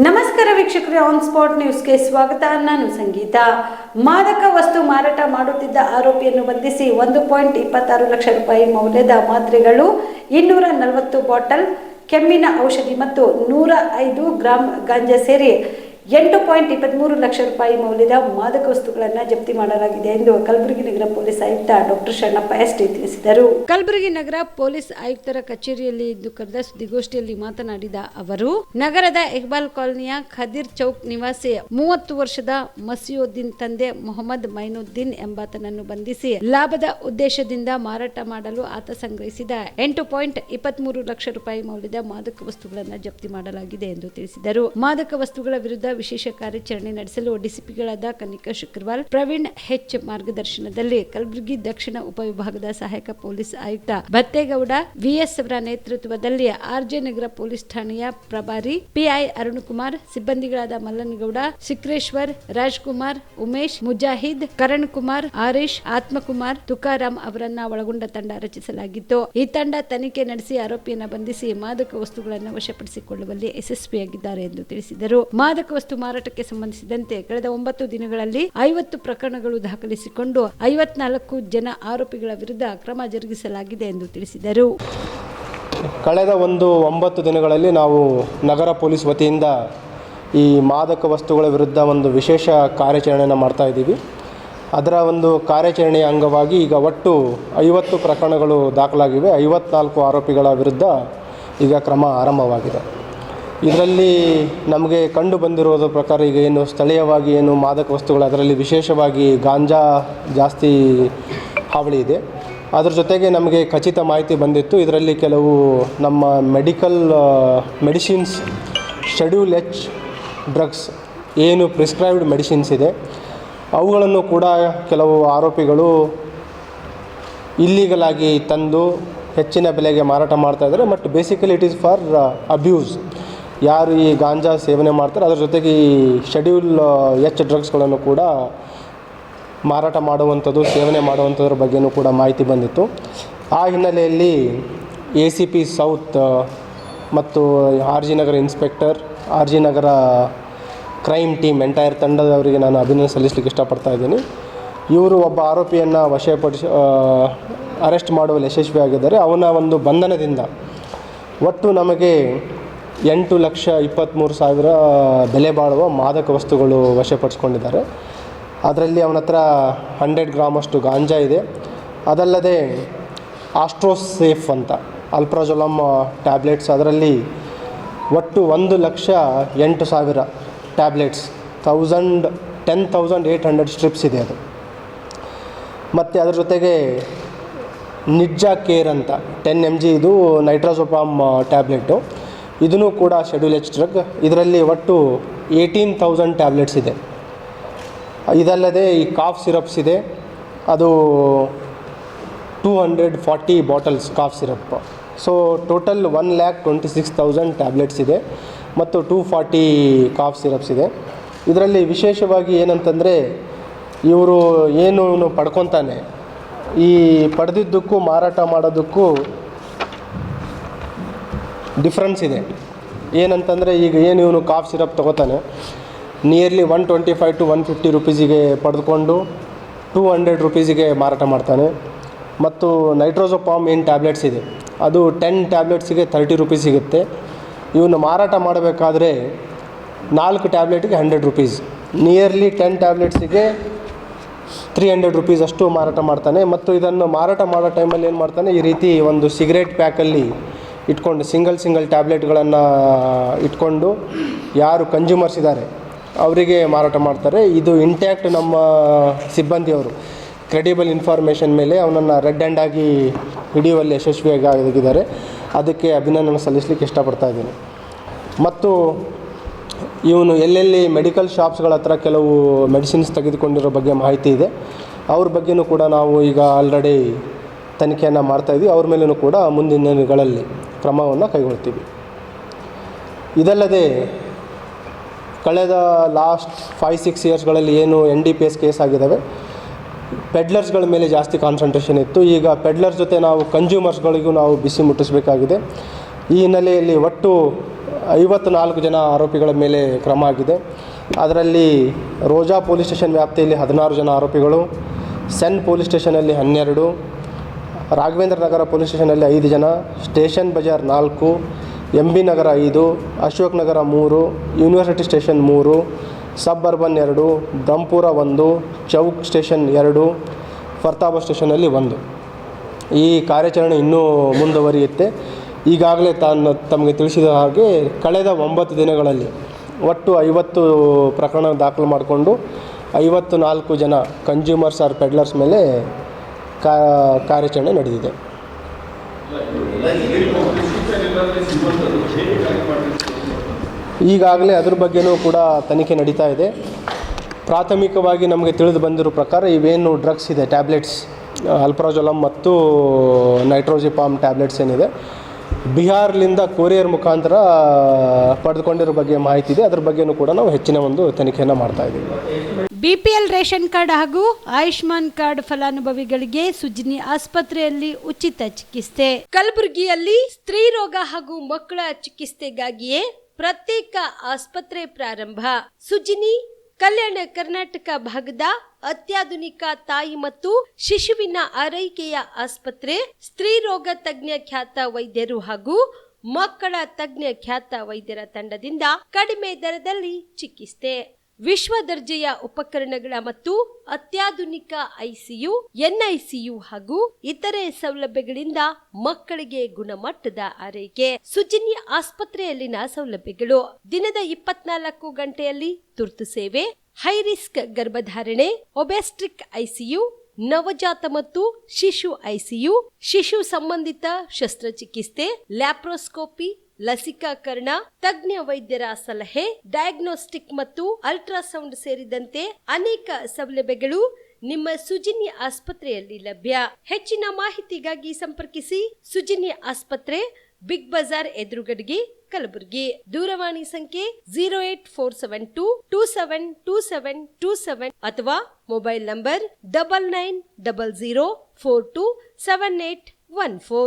ನಮಸ್ಕಾರ ವೀಕ್ಷಕರೇ, on spot ನ್ಯೂಸ್ಗೆ ಸ್ವಾಗತ. ನಾನು ಸಂಗೀತ. ಮಾದಕ ವಸ್ತು ಮಾರಾಟ ಮಾಡುತ್ತಿದ್ದ ಆರೋಪಿಯನ್ನು ಬಂಧಿಸಿ 1.26 ಲಕ್ಷ ರೂಪಾಯಿ ಮೌಲ್ಯದ ಮಾತ್ರೆಗಳು, 240 ಬಾಟಲ್ ಕೆಮ್ಮಿನ ಔಷಧಿ ಮತ್ತು 105 ಗ್ರಾಂ ಗಾಂಜಾ ಸೇರಿ 8.23 ಲಕ್ಷ ರೂಪಾಯಿ ಮೌಲ್ಯದ ಮಾದಕ ವಸ್ತುಗಳನ್ನು ಜಪ್ತಿ ಮಾಡಲಾಗಿದೆ ಎಂದು ಕಲಬುರಗಿ ನಗರ ಪೊಲೀಸ್ ಆಯುಕ್ತ ಡಾಕ್ಟರ್ ಶರಣಪ್ಪ ಎಸ್ ತಿಳಿಸಿದರು. ಕಲಬುರಗಿ ನಗರ ಪೊಲೀಸ್ ಆಯುಕ್ತರ ಕಚೇರಿಯಲ್ಲಿ ಇಂದು ಕರೆದ ಸುದ್ದಿಗೋಷ್ಠಿಯಲ್ಲಿ ಮಾತನಾಡಿದ ಅವರು, ನಗರದ ಇಕ್ಬಾಲ್ ಕಾಲೋನಿಯ ಖದೀರ್ ಚೌಕ್ ನಿವಾಸಿ 30 ವರ್ಷದ ಮಸಿಯುದ್ದೀನ್ ತಂದೆ ಮೊಹಮ್ಮದ್ ಮೈನುದ್ದೀನ್ ಎಂಬಾತನನ್ನು ಬಂಧಿಸಿ ಲಾಭದ ಉದ್ದೇಶದಿಂದ ಮಾರಾಟ ಮಾಡಲು ಆತ ಸಂಗ್ರಹಿಸಿದ 8.23 ಲಕ್ಷ ರೂಪಾಯಿ ಮೌಲ್ಯದ ಮಾದಕ ವಸ್ತುಗಳನ್ನು ಜಪ್ತಿ ಮಾಡಲಾಗಿದೆ ಎಂದು ತಿಳಿಸಿದರು. ಮಾದಕ ವಸ್ತುಗಳ ವಿರುದ್ಧ ವಿಶೇಷ ಕಾರ್ಯಾಚರಣೆ ನಡೆಸಲು ಡಿಸಿಪಿಗಳಾದ ಕನಿಕಾ ಶುಕ್ರವಾಲ್, ಪ್ರವೀಣ್ ಹೆಚ್ ಮಾರ್ಗದರ್ಶನದಲ್ಲಿ ಕಲಬುರಗಿ ದಕ್ಷಿಣ ಉಪವಿಭಾಗದ ಸಹಾಯಕ ಪೊಲೀಸ್ ಆಯುಕ್ತ ಭತ್ತೇಗೌಡ ವಿಎಸ್ ಅವರ ನೇತೃತ್ವದಲ್ಲಿ ಆರ್ಜೆ ನಗರ ಪೊಲೀಸ್ ಠಾಣೆಯ ಪ್ರಭಾರಿ ಪಿಐ ಅರುಣಕುಮಾರ್, ಸಿಬ್ಬಂದಿಗಳಾದ ಮಲ್ಲನಗೌಡ, ಶಿಕ್ರೇಶ್ವರ್, ರಾಜ್ಕುಮಾರ್, ಉಮೇಶ್, ಮುಜಾಹಿದ್, ಕರಣ್ ಕುಮಾರ್, ಆರೀಶ್, ಆತ್ಮಕುಮಾರ್, ತುಕಾರಾಮ್ ಅವರನ್ನ ಒಳಗೊಂಡ ತಂಡ ರಚಿಸಲಾಗಿತ್ತು. ಈ ತಂಡ ತನಿಖೆ ನಡೆಸಿ ಆರೋಪಿಯನ್ನ ಬಂಧಿಸಿ ಮಾದಕ ವಸ್ತುಗಳನ್ನು ವಶಪಡಿಸಿಕೊಳ್ಳುವಲ್ಲಿ ಯಶಸ್ವಿಯಾಗಿದ್ದಾರೆ ಎಂದು ತಿಳಿಸಿದರು. ಮಾದಕ ವಸ್ತು ಮಾರಾಟಕ್ಕೆ ಸಂಬಂಧಿಸಿದಂತೆ ಕಳೆದ 9 ದಿನಗಳಲ್ಲಿ 50 ಪ್ರಕರಣಗಳು ದಾಖಲಿಸಿಕೊಂಡು 54 ಜನ ಆರೋಪಿಗಳ ವಿರುದ್ಧ ಕ್ರಮ ಜರುಗಿಸಲಾಗಿದೆ ಎಂದು ತಿಳಿಸಿದರು. ಕಳೆದ 9 ದಿನಗಳಲ್ಲಿ ನಾವು ನಗರ ಪೊಲೀಸ್ ವತಿಯಿಂದ ಈ ಮಾದಕ ವಸ್ತುಗಳ ವಿರುದ್ಧ ಒಂದು ವಿಶೇಷ ಕಾರ್ಯಾಚರಣೆಯನ್ನು ಮಾಡ್ತಾ ಇದ್ದೀವಿ. ಅದರ ಒಂದು ಕಾರ್ಯಾಚರಣೆಯ ಅಂಗವಾಗಿ ಈಗ ಒಟ್ಟು 50 ಪ್ರಕರಣಗಳು ದಾಖಲಾಗಿವೆ. 54 ಆರೋಪಿಗಳ ವಿರುದ್ಧ ಈಗ ಕ್ರಮ ಆರಂಭವಾಗಿದೆ. ಇದರಲ್ಲಿ ನಮಗೆ ಕಂಡು ಬಂದಿರೋದ್ರ ಪ್ರಕಾರ ಈಗ ಏನು ಸ್ಥಳೀಯವಾಗಿ ಏನು ಮಾದಕ ವಸ್ತುಗಳು, ಅದರಲ್ಲಿ ವಿಶೇಷವಾಗಿ ಗಾಂಜಾ ಜಾಸ್ತಿ ಹಾವಳಿ ಇದೆ. ಅದರ ಜೊತೆಗೆ ನಮಗೆ ಖಚಿತ ಮಾಹಿತಿ ಬಂದಿತ್ತು, ಇದರಲ್ಲಿ ಕೆಲವು ನಮ್ಮ ಮೆಡಿಸಿನ್ಸ್, ಶೆಡ್ಯೂಲ್ ಎಚ್ ಡ್ರಗ್ಸ್ ಏನು ಪ್ರಿಸ್ಕ್ರೈಬ್ಡ್ ಮೆಡಿಸಿನ್ಸ್ ಇದೆ, ಅವುಗಳನ್ನು ಕೂಡ ಕೆಲವು ಆರೋಪಿಗಳು ಇಲ್ಲೀಗಲ್ ಆಗಿ ತಂದು ಹೆಚ್ಚಿನ ಬೆಲೆಗೆ ಮಾರಾಟ ಮಾಡ್ತಾಯಿದ್ದಾರೆ. But basically it is for abuse. ಯಾರು ಈ ಗಾಂಜಾ ಸೇವನೆ ಮಾಡ್ತಾರೆ, ಅದರ ಜೊತೆಗೆ ಈ ಶೆಡ್ಯೂಲ್ ಎಚ್ ಡ್ರಗ್ಸ್ಗಳನ್ನು ಕೂಡ ಮಾರಾಟ ಮಾಡುವಂಥದ್ದು, ಸೇವನೆ ಮಾಡುವಂಥದ್ರ ಬಗ್ಗೆಯೂ ಕೂಡ ಮಾಹಿತಿ ಬಂದಿತ್ತು. ಆ ಹಿನ್ನೆಲೆಯಲ್ಲಿ ACP ಸೌತ್ ಮತ್ತು RG ನಗರ ಇನ್ಸ್ಪೆಕ್ಟರ್, RG ನಗರ ಕ್ರೈಮ್ ಟೀಮ್ ಎಂಟೈರ್ ತಂಡದವರಿಗೆ ನಾನು ಅಭಿನಂದನೆ ಸಲ್ಲಿಸಲಿಕ್ಕೆ ಇಷ್ಟಪಡ್ತಾ ಇದ್ದೀನಿ. ಇವರು ಒಬ್ಬ ಆರೋಪಿಯನ್ನು ಅರೆಸ್ಟ್ ಮಾಡುವಲ್ಲಿ ಯಶಸ್ವಿಯಾಗಿದ್ದಾರೆ. ಅವನ ಒಂದು ಬಂಧನದಿಂದ ಒಟ್ಟು ನಮಗೆ 8,23,000 ಬೆಲೆ ಬಾಳುವ ಮಾದಕ ವಸ್ತುಗಳು ವಶಪಡಿಸ್ಕೊಂಡಿದ್ದಾರೆ. ಅದರಲ್ಲಿ ಅವನ ಹತ್ರ 100 ಗ್ರಾಮಷ್ಟು ಗಾಂಜಾ ಇದೆ. ಅದಲ್ಲದೆ ಆಸ್ಟ್ರೋಸೇಫ್ ಅಂತ ಅಲ್ಪ್ರಾಜೋಲಮ್ ಟ್ಯಾಬ್ಲೆಟ್ಸ್, ಅದರಲ್ಲಿ ಒಟ್ಟು 1,08,000 ಟ್ಯಾಬ್ಲೆಟ್ಸ್, 10,800 ಸ್ಟ್ರಿಪ್ಸ್ ಇದೆ ಅದು. ಮತ್ತು ಅದರ ಜೊತೆಗೆ ನಿಜ್ಜಾ ಕೇರ್ ಅಂತ 10 mg ಇದು ನೈಟ್ರಾಜೋಪಾಮ್ ಟ್ಯಾಬ್ಲೆಟು, ಇದೂ ಕೂಡ ಶೆಡ್ಯೂಲ್ ಎಚ್ ಡ್ರಗ್. ಇದರಲ್ಲಿ ಒಟ್ಟು 18,000 ಟ್ಯಾಬ್ಲೆಟ್ಸ್ ಇದೆ. ಇದಲ್ಲದೆ ಈ ಕಾಫ್ ಸಿರಪ್ಸ್ ಇದೆ, ಅದು 240 bottles cough syrup. So total 1,26,000 tablets ಇದೆ ಮತ್ತು 240 ಕಾಫ್ ಸಿರಪ್ಸ್ ಇದೆ. ಇದರಲ್ಲಿ ವಿಶೇಷವಾಗಿ ಏನಂತಂದರೆ, ಇವರು ಏನು ಪಡ್ಕೊತಾನೆ, ಈ ಪಡೆದಿದ್ದಕ್ಕೂ ಮಾರಾಟ ಮಾಡೋದಕ್ಕೂ ಡಿಫ್ರೆನ್ಸ್ ಇದೆ. ಏನಂತಂದರೆ, ಈಗ ಏನು ಇವನು ಕಾಫ್ ಸಿರಪ್ ತೊಗೋತಾನೆ, ನಿಯರ್ಲಿ 125 to 150 ರೂಪೀಸಿಗೆ ಪಡೆದುಕೊಂಡು 200 ರೂಪೀಸಿಗೆ ಮಾರಾಟ ಮಾಡ್ತಾನೆ. ಮತ್ತು ನೈಟ್ರೋಜೋಪಾಮ್ ಏನು ಟ್ಯಾಬ್ಲೆಟ್ಸ್ ಇದೆ, ಅದು 10 ಟ್ಯಾಬ್ಲೆಟ್ಸಿಗೆ 30 ರೂಪೀಸ್ ಸಿಗುತ್ತೆ. ಇವನು ಮಾರಾಟ ಮಾಡಬೇಕಾದ್ರೆ 4 ಟ್ಯಾಬ್ಲೆಟ್ಗೆ 100 ರೂಪೀಸ್, ನಿಯರ್ಲಿ 10 ಟ್ಯಾಬ್ಲೆಟ್ಸಿಗೆ 300 ರೂಪೀಸ್ ಅಷ್ಟು ಮಾರಾಟ ಮಾಡ್ತಾನೆ. ಮತ್ತು ಇದನ್ನು ಮಾರಾಟ ಮಾಡೋ ಟೈಮಲ್ಲಿ ಏನು ಮಾಡ್ತಾನೆ, ಈ ರೀತಿ ಒಂದು ಸಿಗರೇಟ್ ಪ್ಯಾಕಲ್ಲಿ ಇಟ್ಕೊಂಡು ಸಿಂಗಲ್ ಟ್ಯಾಬ್ಲೆಟ್ಗಳನ್ನು ಇಟ್ಕೊಂಡು ಯಾರು ಕನ್ಸ್ಯೂಮರ್ಸ್ ಇದ್ದಾರೆ ಅವರಿಗೆ ಮಾರಾಟ ಮಾಡ್ತಾರೆ. ಇದು ಇಂಟ್ಯಾಕ್ಟ್ ನಮ್ಮ ಸಿಬ್ಬಂದಿಯವರು ಕ್ರೆಡಿಬಲ್ ಇನ್ಫಾರ್ಮೇಷನ್ ಮೇಲೆ ಅವನನ್ನು ರೆಡ್ ಹ್ಯಾಂಡ್ ಆಗಿ ಹಿಡಿಯುವಲ್ಲಿ ಯಶಸ್ವಿಯಾಗಿದ್ದಾರೆ. ಅದಕ್ಕೆ ಅಭಿನಂದನೆ ಸಲ್ಲಿಸಲಿಕ್ಕೆ ಇಷ್ಟಪಡ್ತಾ ಇದ್ದೀನಿ. ಮತ್ತು ಇವನು ಎಲ್ಲೆಲ್ಲಿ ಮೆಡಿಕಲ್ ಶಾಪ್ಸ್ಗಳ ಹತ್ರ ಕೆಲವು ಮೆಡಿಸಿನ್ಸ್ ತೆಗೆದುಕೊಂಡಿರೋ ಬಗ್ಗೆ ಮಾಹಿತಿ ಇದೆ. ಅವ್ರ ಬಗ್ಗೆಯೂ ಕೂಡ ನಾವು ಈಗ ಆಲ್ರೆಡಿ ತನಿಖೆಯನ್ನು ಮಾಡ್ತಾಯಿದ್ವಿ. ಅವ್ರ ಮೇಲೂ ಕೂಡ ಮುಂದಿನ ದಿನಗಳಲ್ಲಿ ಕ್ರಮವನ್ನು ಕೈಗೊಳ್ತೀವಿ. ಇದಲ್ಲದೆ ಕಳೆದ ಲಾಸ್ಟ್ 5-6 ಇಯರ್ಸ್ಗಳಲ್ಲಿ ಏನು NDPS ಕೇಸ್ ಆಗಿದ್ದಾವೆ, ಪೆಡ್ಲರ್ಸ್ಗಳ ಮೇಲೆ ಜಾಸ್ತಿ ಕಾನ್ಸಂಟ್ರೇಷನ್ ಇತ್ತು. ಈಗ ಪೆಡ್ಲರ್ಸ್ ಜೊತೆ ನಾವು ಕನ್ಸ್ಯೂಮರ್ಸ್ಗಳಿಗೂ ನಾವು ಬಿಸಿ ಮುಟ್ಟಿಸಬೇಕಾಗಿದೆ. ಈ ಹಿನ್ನೆಲೆಯಲ್ಲಿ ಒಟ್ಟು 54 ಜನ ಆರೋಪಿಗಳ ಮೇಲೆ ಕ್ರಮ ಆಗಿದೆ. ಅದರಲ್ಲಿ ರೋಜಾ ಪೊಲೀಸ್ ಸ್ಟೇಷನ್ ವ್ಯಾಪ್ತಿಯಲ್ಲಿ 16 ಜನ ಆರೋಪಿಗಳು, ಸೆನ್ ಪೊಲೀಸ್ ಸ್ಟೇಷನಲ್ಲಿ 12, ರಾಘವೇಂದ್ರ ನಗರ ಪೊಲೀಸ್ ಸ್ಟೇಷನಲ್ಲಿ 5 ಜನ, ಸ್ಟೇಷನ್ ಬಜಾರ್ 4, MB ನಗರ 5, ಅಶೋಕ್ ನಗರ 3, ಯೂನಿವರ್ಸಿಟಿ ಸ್ಟೇಷನ್ 3, ಸಬ್ ಅರ್ಬನ್ 2, ಬ್ರಹ್ಮಪುರ 1, ಚೌಕ್ ಸ್ಟೇಷನ್ 2, ಫರ್ತಾಬ ಸ್ಟೇಷನಲ್ಲಿ 1. ಈ ಕಾರ್ಯಾಚರಣೆ ಇನ್ನೂ ಮುಂದುವರಿಯುತ್ತೆ. ಈಗಾಗಲೇ ತಮಗೆ ತಿಳಿಸಿದ ಹಾಗೆ ಕಳೆದ 9 ದಿನಗಳಲ್ಲಿ ಒಟ್ಟು 50 ಪ್ರಕರಣ ದಾಖಲು ಮಾಡಿಕೊಂಡು 54 ಜನ ಕನ್ಸ್ಯೂಮರ್ಸ್ ಆರ್ ಪೆಡ್ಲರ್ಸ್ ಮೇಲೆ ಕಾರ್ಯಾಚರಣೆ ನಡೆದಿದೆ. ಈಗಾಗಲೇ ಅದ್ರ ಬಗ್ಗೆನೂ ಕೂಡ ತನಿಖೆ ನಡೀತಾ ಇದೆ. ಪ್ರಾಥಮಿಕವಾಗಿ ನಮಗೆ ತಿಳಿದು ಬಂದಿರೋ ಪ್ರಕಾರ ಇವೇನು ಡ್ರಗ್ಸ್ ಇದೆ, ಟ್ಯಾಬ್ಲೆಟ್ಸ್, ಅಲ್ಪ್ರಾಜೋಲಮ್ ಮತ್ತು ನೈಟ್ರೋಜಿಪಾಮ್ ಟ್ಯಾಬ್ಲೆಟ್ಸ್ ಏನಿದೆ, ಬಿಹಾರ್ಲಿಂದ ಕೊರಿಯರ್ ಮುಖಾಂತರ ಪಡೆದುಕೊಂಡಿರೋ ಬಗ್ಗೆ ಮಾಹಿತಿ ಇದೆ. ಅದ್ರ ಬಗ್ಗೆನೂ ಕೂಡ ನಾವು ಹೆಚ್ಚಿನ ಒಂದು ತನಿಖೆಯನ್ನು ಮಾಡ್ತಾ ಇದ್ದೀವಿ. BPL ರೇಷನ್ ಕಾರ್ಡ್ ಹಾಗೂ ಆಯುಷ್ಮಾನ್ ಕಾರ್ಡ್ ಫಲಾನುಭವಿಗಳಿಗೆ ಸುಜಿನಿ ಆಸ್ಪತ್ರೆಯಲ್ಲಿ ಉಚಿತ ಚಿಕಿತ್ಸೆ. ಕಲಬುರಗಿಯಲ್ಲಿ ಸ್ತ್ರೀ ರೋಗ ಹಾಗೂ ಮಕ್ಕಳ ಚಿಕಿತ್ಸೆಗಾಗಿಯೇ ಪ್ರತ್ಯೇಕ ಆಸ್ಪತ್ರೆ ಪ್ರಾರಂಭ. ಸುಜಿನಿ ಕಲ್ಯಾಣ ಕರ್ನಾಟಕ ಭಾಗದ ಅತ್ಯಾಧುನಿಕ ತಾಯಿ ಮತ್ತು ಶಿಶುವಿನ ಆರೈಕೆಯ ಆಸ್ಪತ್ರೆ. ಸ್ತ್ರೀ ರೋಗ ತಜ್ಞ ಖ್ಯಾತ ವೈದ್ಯರು ಹಾಗೂ ಮಕ್ಕಳ ತಜ್ಞ ಖ್ಯಾತ ವೈದ್ಯರ ತಂಡದಿಂದ ಕಡಿಮೆ ದರದಲ್ಲಿ ಚಿಕಿತ್ಸೆ, ವಿಶ್ವ ದರ್ಜೆಯ ಉಪಕರಣಗಳ ಮತ್ತು ಅತ್ಯಾಧುನಿಕ ICU, NICU ಹಾಗೂ ಇತರೆ ಸೌಲಭ್ಯಗಳಿಂದ ಮಕ್ಕಳಿಗೆ ಗುಣಮಟ್ಟದ ಆರೈಕೆ. ಸುಜಿನಿ ಆಸ್ಪತ್ರೆಯಲ್ಲಿನ ಸೌಲಭ್ಯಗಳು: ದಿನದ 24 ಗಂಟೆಯಲ್ಲಿ ತುರ್ತು ಸೇವೆ, ಹೈ ರಿಸ್ಕ್ ಗರ್ಭಧಾರಣೆ, ಒಬೆಸ್ಟ್ರಿಕ್ ICU, ನವಜಾತ ಮತ್ತು ಶಿಶು ICU, ಶಿಶು ಸಂಬಂಧಿತ ಶಸ್ತ್ರಚಿಕಿತ್ಸೆ, ಲ್ಯಾಪ್ರೋಸ್ಕೋಪಿ, ಲಸಿಕಾಕರಣ, ತಜ್ಞ ವೈದ್ಯರ ಸಲಹೆ, ಡಯಾಗ್ನೋಸ್ಟಿಕ್ ಮತ್ತು ಅಲ್ಟ್ರಾಸೌಂಡ್ ಸೇರಿದಂತೆ ಅನೇಕ ಸೌಲಭ್ಯಗಳು ನಿಮ್ಮ ಸುಜಿನಿ ಆಸ್ಪತ್ರೆಯಲ್ಲಿ ಲಭ್ಯ. ಹೆಚ್ಚಿನ ಮಾಹಿತಿಗಾಗಿ ಸಂಪರ್ಕಿಸಿ ಸುಜಿನಿ ಆಸ್ಪತ್ರೆ, ಬಿಗ್ ಬಜಾರ್ ಎದುರುಗಡೆಗೆ, ಕಲಬುರಗಿ. ದೂರವಾಣಿ ಸಂಖ್ಯೆ 08472 272727 ಅಥವಾ ಮೊಬೈಲ್ ನಂಬರ್ 9900427814.